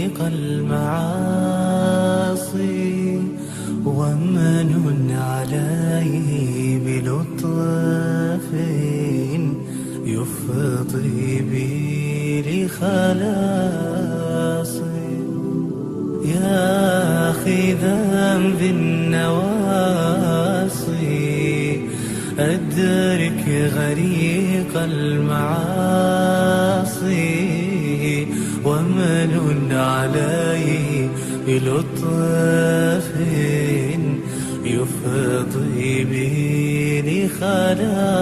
غريق المعاصي، ومن عليه بلطف يفضي بي لخلاصي. يا أخي ذنبي النواصي، أدرك غريق المعاصي، ومن عليه بلطف يفضي بي لخلاصي.